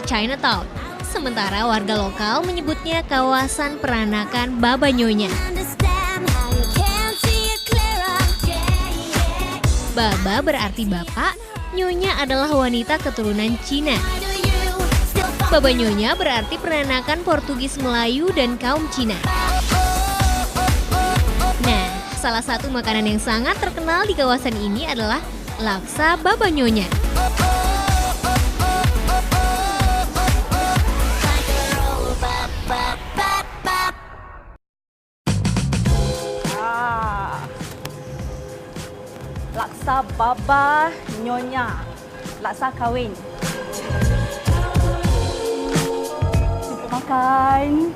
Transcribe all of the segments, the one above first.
Chinatown. Sementara warga lokal menyebutnya kawasan peranakan Baba Nyonya. Baba berarti bapak, Nyonya adalah wanita keturunan Cina. Baba Nyonya berarti peranakan Portugis Melayu dan kaum Cina. Nah, salah satu makanan yang sangat terkenal di kawasan ini adalah laksa Baba Nyonya. Laksa Baba Nyonya, laksa kawin. Kita makan.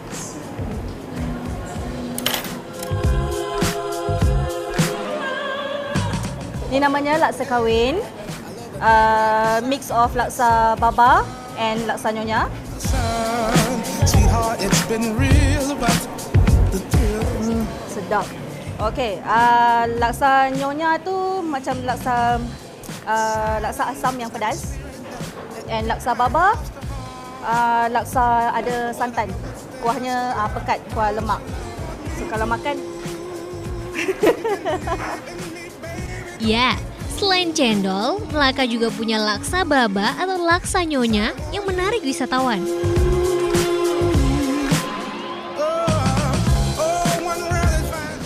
Ini namanya laksa kawin, mix of laksa Baba and laksa Nyonya. Sedap. Okey, laksa Nyonya tu macam laksa asam yang pedas. And laksa Baba, laksa ada santan. Kuahnya pekat, kuah lemak. So kalau makan Ya, selain cendol, Melaka juga punya laksa Baba atau laksa Nyonya yang menarik wisatawan.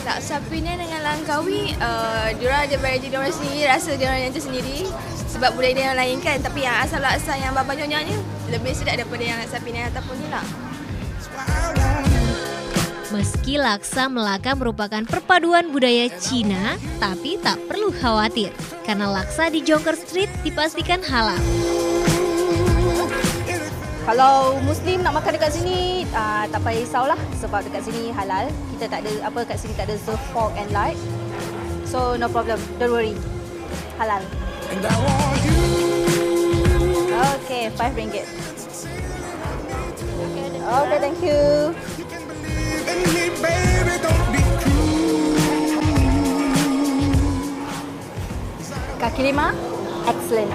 Laksa Penang dengan Langkawi, diorang ada variety diorang sendiri, rasa diorang yang tersendiri. Sebab budaya dia yang lain kan, tapi yang asal laksa yang Baba Nyonya ni lebih sedap daripada yang laksa Penang ataupun ni lah. Meski laksa Melaka merupakan perpaduan budaya Cina, tapi tak perlu khawatir karena laksa di Jonker Street dipastikan halal. kalau Muslim nak makan dekat sini, tak payah risaulah sebab dekat sini halal. Kita tak ada kat sini tak ada serve pork and lard. So no problem, don't worry. Halal. Okay, RM5. Okay, thank you. Kaki lima, excellent.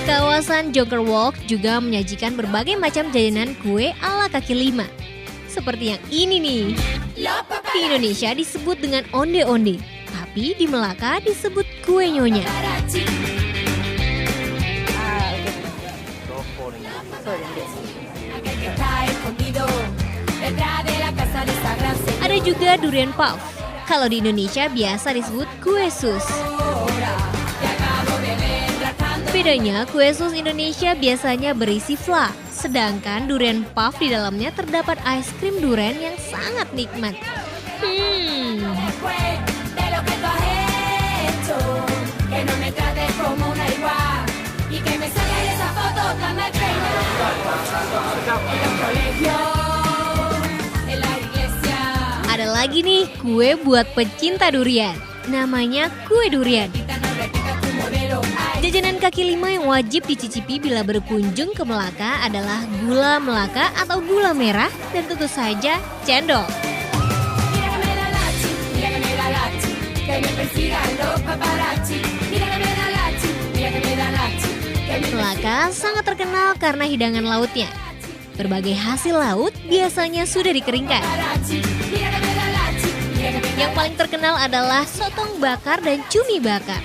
Kawasan Jonker Walk juga menyajikan berbagai macam jajanan kue ala kaki lima. Seperti yang ini nih. Di Indonesia disebut dengan onde-onde, tapi di Melaka disebut kue nyonya. Ada juga durian puff. Kalau di Indonesia biasa disebut kue sus. Bedanya, kue sus Indonesia biasanya berisi fla, sedangkan durian puff di dalamnya terdapat es krim durian yang sangat nikmat. Ada lagi nih kue buat pecinta durian, namanya kue durian. Jajanan kaki lima yang wajib dicicipi bila berkunjung ke Melaka adalah gula Melaka atau gula merah dan tentu saja cendol. Melaka sangat terkenal karena hidangan lautnya. Berbagai hasil laut biasanya sudah dikeringkan. Yang paling terkenal adalah sotong bakar dan cumi bakar.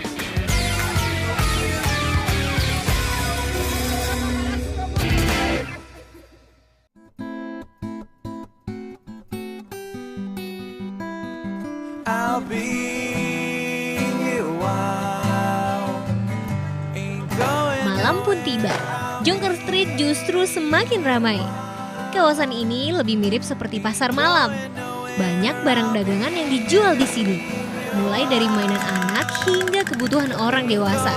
Malam pun tiba, Jonker Street justru semakin ramai. Kawasan ini lebih mirip seperti pasar malam. Banyak barang dagangan yang dijual di sini, mulai dari mainan anak hingga kebutuhan orang dewasa.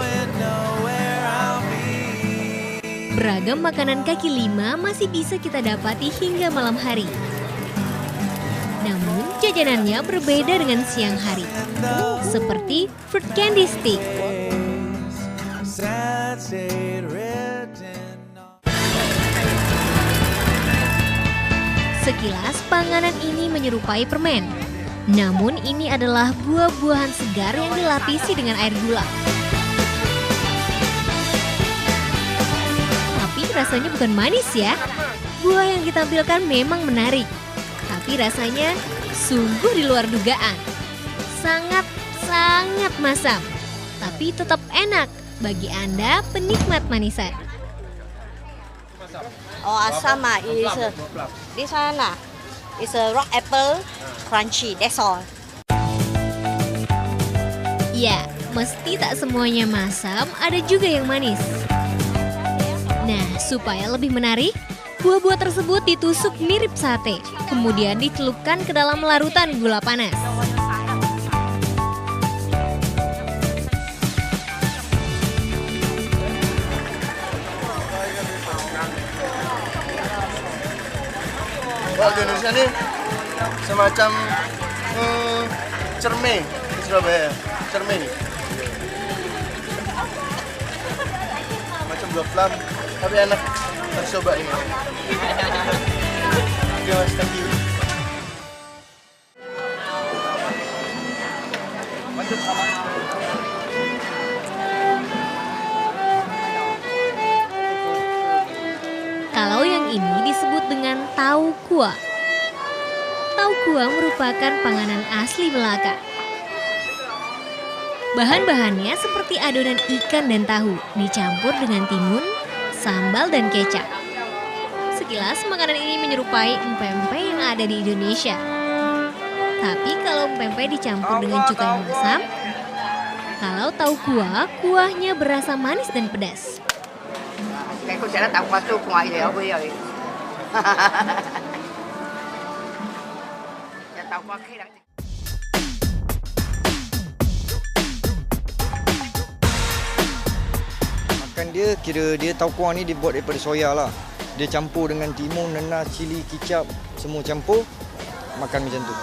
Beragam makanan kaki lima masih bisa kita dapati hingga malam hari. Namun jajanannya berbeda dengan siang hari, seperti fruit candy stick. Sekilas panganan ini menyerupai permen. Namun ini adalah buah-buahan segar yang dilapisi dengan air gula. Tapi rasanya bukan manis ya. Buah yang ditampilkan memang menarik. Tapi rasanya sungguh di luar dugaan. Sangat masam. Tapi tetap enak bagi Anda penikmat manisan. Oh, asam is this one is a rock apple crunchy. That's all. Ya, mesti tak semuanya masam, ada juga yang manis. Nah, supaya lebih menarik, buah-buah tersebut ditusuk mirip sate, kemudian dicelupkan ke dalam larutan gula panas. Kalau di Indonesia ini semacam cermin di Surabaya, cermin. Macam buah plum, tapi enak. Harus coba ini. Oke mas, thank you. Kalau yang ini disebut dengan tahu kuah. Tahu kuah merupakan panganan asli Melaka. Bahan-bahannya seperti adonan ikan dan tahu, dicampur dengan timun, sambal dan kecap. Sekilas makanan ini menyerupai empempe yang ada di Indonesia. Tapi kalau empempe dicampur dengan cuka yang masam, kalau tahu kuah, kuahnya berasa manis dan pedas. Cái cô sẽ là tặng quà su ngoài thì ở bây giờ. Tặng quà khi đặng. Makan dia kira dia tahu kuah ni dibuat daripada soya lah. Dia campur dengan timun, nanas, cili, kicap, semua campur makan macam tu.